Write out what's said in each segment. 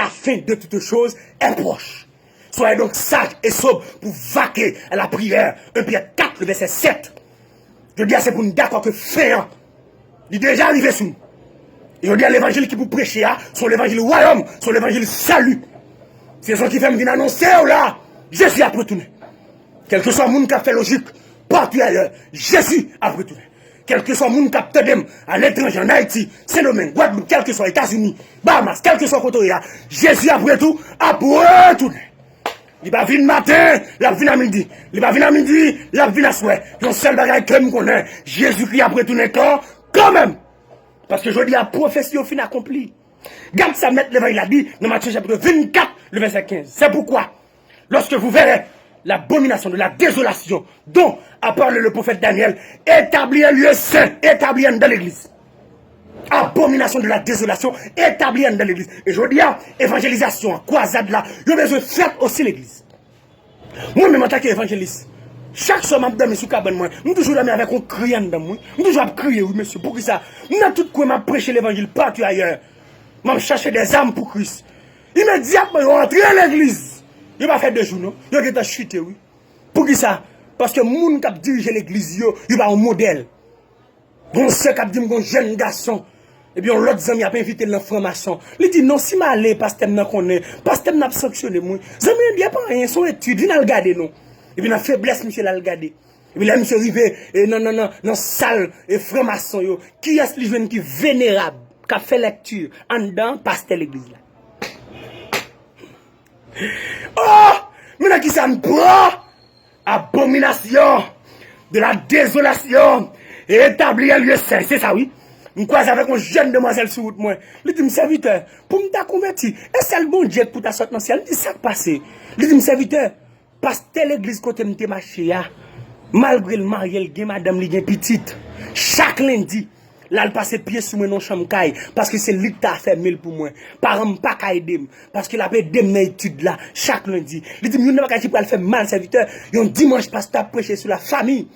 fin de toutes choses est proche. Soyez donc sages et sobres pour vaquer à la prière. 1 Pierre 4, le verset 7. Je dis, c'est pour nous d'accord que fin, il est déjà arrivé sous nous. Et je dis, l'évangile qui vous prêchez, sont l'évangile royaume, sont l'évangile salut. C'est ce qui fait me venir annoncer, là, Jésus a retourné. Quel que soit le monde qui a fait logique, partout ailleurs, Jésus a retourné. Quel que soit le monde qui a peut-être à l'étranger, en Haïti, Saint-Domingue, Guadeloupe, quel que soit les États-Unis, Bahamas, quel que soit le côté, Jésus après tout a retourné. Il va venir matin, il va venir à midi. Il va venir à midi, il va venir à soir. Il y a un seul bagage que je connais. Jésus-Christ a retourné quand même. Parce que je dis, la prophétie au fin accomplie. Garde ça, mettre l'évangile a dit, dans Matthieu chapitre 24, le verset 15. C'est pourquoi, lorsque vous verrez l'abomination de la désolation dont a parlé le prophète Daniel, établir un lieu saint, établir dans l'église. Abomination de la désolation, établir dans l'église. Et je dis, évangélisation, croisade là, il y a besoin de faire aussi l'église. Moi-même, en tant qu'évangéliste, chaque soir, je suis sous cabane, moi, je suis toujours là avec un criant dans moi. Je suis toujours crier, oui, monsieur, pour qui ça? Je suis tout quoi, je prêche l'évangile partout ailleurs. Je cherche des âmes pour Christ. Immédiatement, je rentre à l'église. Je vais faire 2 jours, non? Je vais chuter, oui. Pour qui ça? Parce que les gens qui dirigent l'église, ils ont un modèle. Bon, c'est qui dit un jeune garçon. Et bien, l'autre ami a pas invité dans franc-maçon. Il dit non, si je allé, pasteur n'a connaît, pasteur n'a sanctionné moi. Zami dit pas rien, son étude, il a regardé non. Et puis la faiblesse monsieur l'a regardé. Et puis là monsieur arrivé et non salle et franc-maçon yo, qui est ce jeune qui vénérable, qui a fait lecture en dedans pasteur l'église là. Oh, mais qui ça me prend? Abomination de la désolation et établir un lieu saint, c'est ça oui. Je croise avec une jeune demoiselle sur route, moi. Il dit, serviteur, pour me convertir, est-ce que le bon Dieu pour ta sorte dans le ciel? Il dit, ça passé. Il dit, serviteur, parce que l'église côté de marché, malgré le mariage, il madame, il petite. Chaque lundi, là, elle passe pied sous mon chambre, parce que c'est lui qui a fait 1000 pour moi. Par exemple, pas qu'à aider, parce qu'il a fait des études là, chaque lundi. Il dit, il n'y a pas qu'à faire mal, serviteur. Un dimanche, pasteur prêcher sur la famille.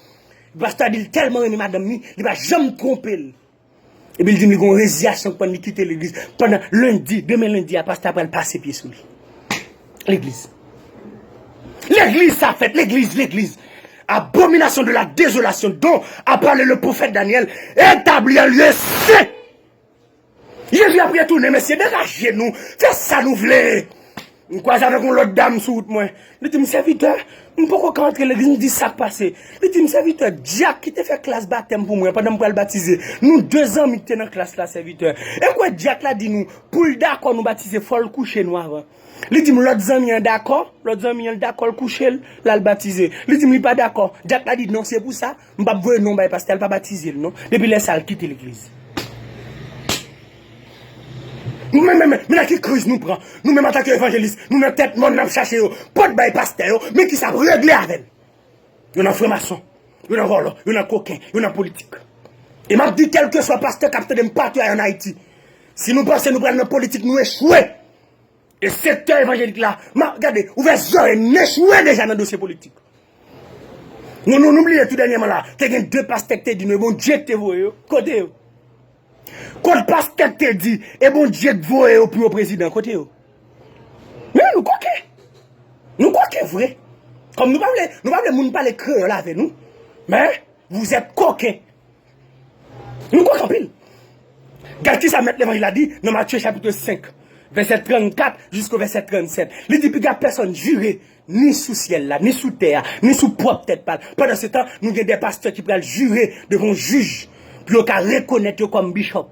Le pasteur dit tellement aimé madame, il va jamais tromper. Et puis il dit, il y a une résiliation pour quitter l'église. Pendant lundi, demain lundi, à pasteur après passer pied sous lui. L'église. L'église, ça fait, l'église. Abomination de la désolation dont a parlé le prophète Daniel, établi un lieu saint. Jésus a pris tourner, messieurs, dégagez nous, faites ça nous voulez. Je crois avec une autre dame sous moi. Il dit, serviteur, je ne peux pas rentrer l'église, me dit ça passé. Il dit, serviteur, Jack qui te fait classe baptême pour moi, pendant que je le baptiser. Nous, 2 ans, nous sommes dans la classe là, serviteur. Et quoi, Jack là dit nous, pour le d'accord, nous baptiser, il faut le coucher nous avant. Il dit, l'autre ami est d'accord, le coucher, là, le baptiser. Il dit, pas d'accord. Jack là dit, non, c'est pour ça, je ne vais pas voir non, parce qu'elle ne va pas baptiser, non. Depuis là, ça, quitte l'église. Mais qui crise nous prend? Nous-mêmes en tant qu'évangélistes, nous n'avons tête, nous n'avons cherché, pas de bail pasteur, mais qui savent régler avec. Nous avons franc-maçon, nous avons voleur, nous avons coquin, nous avons politique. Et m'a dit, quel que soit pasteur capteur de partout en Haïti, si nous pensons nous prendre la politique, nous échouons. Et ce secteur évangélique là, regardez, ouvert zone, échoué déjà dans le dossier politique. Nous n'oublions tout dernièrement là, qu'il y a 2 pasteurs qui disent, bon Dieu te voit, côté. Quand le pasteur te dit, et bon Dieu te voit au plus au président, côté. Mais nous croquons. Nous croquons vrai. Comme nous ne parlons pas créole avec nous. Mais vous êtes coquins. Nous croquons pile. Gati ça met l'évangile a dit dans Matthieu chapitre 5, verset 34 jusqu'au verset 37. Il dit, puis personne juré, ni sous ciel là, ni sous terre, ni sous propre tête pâle. Pendant ce temps, nous avons des pasteurs qui peuvent jurer devant un juge, puis ils peuvent reconnaître comme bishop.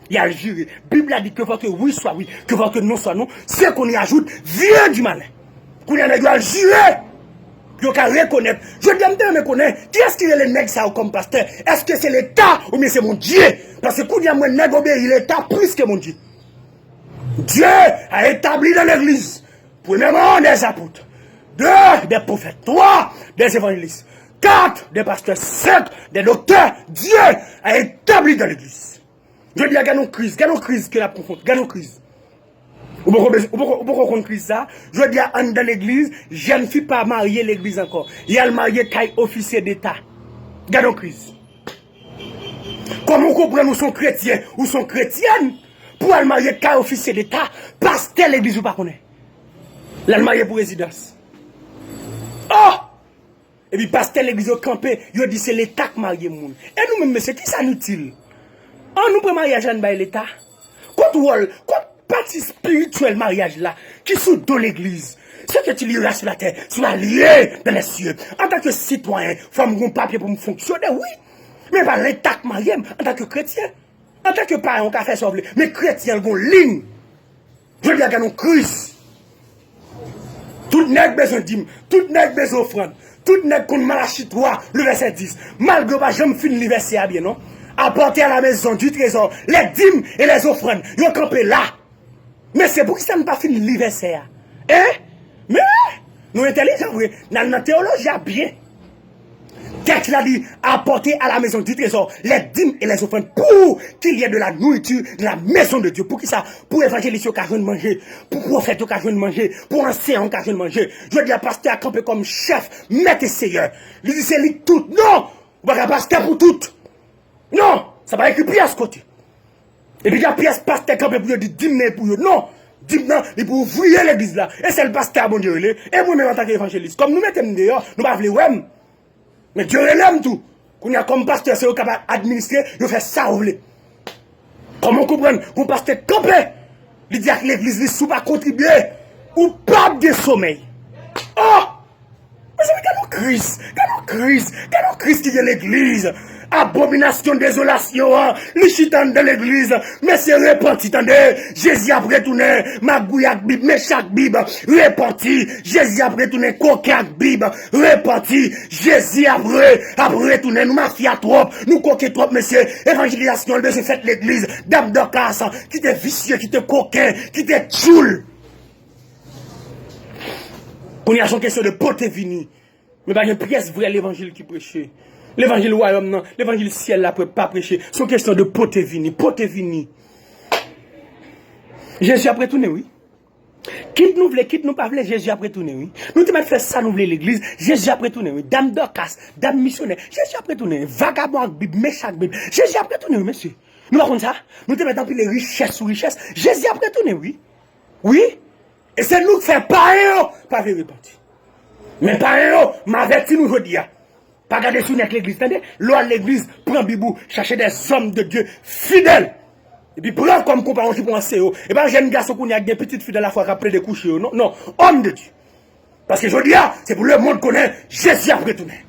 Il y a le juré. La Bible a dit que faut que oui soit oui, que faut que non soit non. C'est qu'on y ajoute, vient du malin. Qu'on y a le jurer. Puis on peut reconnaître. Je demande me connaître. Qui est-ce qui est le nègre ça comme pasteur? Est-ce que c'est l'État ou bien c'est mon Dieu? Parce que quand il y a mon nègre obéir l'État plus que mon Dieu. Dieu a établi dans l'église, premièrement des apôtres, 2 des prophètes, 3 des évangélistes, 4 des pasteurs, 5 des docteurs. Dieu a établi dans l'église. Je dis à gagnons crise que la profonde, gagnons crise. Ou pourquoi on crise ça? Je dis à Anne dans l'église, je ne suis pas marié l'église encore. Il y a le marié qui est officier d'État. Gagnons crise. Comment on comprend nous sommes chrétiens ou sont chrétiennes? pour aller marier qu'un officier d'État, pasteur l'église ou pas connaît. Là, marié pour résidence. Oh! Et puis, pasteur l'église au campé, il dit c'est l'État qui marie moun. Et nous-mêmes, monsieur, qui ça nous utile? On nous prend mariage en l'État. Quoi partie spirituelle mariage là, qui sous de l'église? Ce que tu liras sur la terre, soit lié dans les cieux. En tant que citoyen, faut mon papier pour me fonctionner, oui. Mais pas l'État qui marie en tant que chrétien. En tant que parent, on a fait sauver. Mais chrétien, ils ont une ligne. Je veux dire qu'il y a une crise. Tout n'est besoin de dîme, tout n'est besoin d'offrande, tout n'est qu'on Malachie 3, le verset 10. Malgré pas, je me finis le verset bien, non? Apporter à la maison du trésor les dîmes et les offrandes. Ils ont campé là. Mais c'est pour que ça ne pas fini le verset. Hein? Mais nous intelligents, oui. Dans la théologie, bien. Texte l'a dit, apporter à la maison du trésor les dîmes et les offrandes pour qu'il y ait de la nourriture de la maison de Dieu. Pour qui ça? Pour évangéliser occasion de manger, pour prophète occasion de manger, pour enseignant occasion de manger. Je dis à pasteur à camper comme chef, maître et seigneur. Il dit c'est lui tout. Non! Vous ne pasteur pour tout. Non! Ça va écrire pièce côté. Et puis il y a pièce pasteur camper pour dire dîme pour eux. Non! Dîme non, il pour ouvrir l'église là. Et c'est le pasteur bon Dieu. Et moi-même en tant qu'évangéliste. Comme nous mettons dehors, nous ne pouvons pas ouais. Mais Dieu l'aime tout. Quand il y a comme pasteur, c'est capable d'administrer, il fait ça ou voulez. Comment comprendre? Mon pasteur campé. Il dit que l'église ne sous pas contribuer. Ou pas de sommeil. Oh! Mais c'est quelle crise qui est l'église. Abomination, désolation, les chitans de l'église, mais c'est repenti, attendez, Jésus a retourné, Magouyak Bib, Meshach Bib, repenti, Jésus a retourné, Kokak Bib, repenti, Jésus a retourné, nous mafia trop, nous coquet trop, monsieur, évangélisation, de fait l'église, dame de casse, qui était vicieux, qui était coquin, qui était tchoul. On y a son question de pote vini, mais pas une pièce vraie l'évangile qui prêchait. L'évangile royaume, non. L'évangile ciel, là, pas prêcher. C'est une question de pote vini. Jésus a retourné, oui. Quitte nous pas voulez, Jésus a retourné, oui. Nous te mettre faire ça, nous voulons l'église. Jésus a retourné, oui. Dame d'Orcas, dame missionnaire. Jésus a retourné. Vagabond, Bible, méchant, Bible. Jésus a retourné, oui, monsieur. Nous, par contre, ça, nous te mettons en plus les richesses ou richesses. Jésus a retourné, oui. Oui. Et c'est nous qui faisons pas repentir. Mais pas m'avertis nous, je dis. Pas garder sous l'église, attendez, l'eau à l'église, prend bibou, chercher des hommes de Dieu fidèles. Et puis prend comme compagnon pour un CEO. Et bien, j'ai un garçon qui a des petites filles de la foi après des coucher. Non, homme de Dieu. Parce que je dis, c'est pour le monde connaît, Jésus a retourné.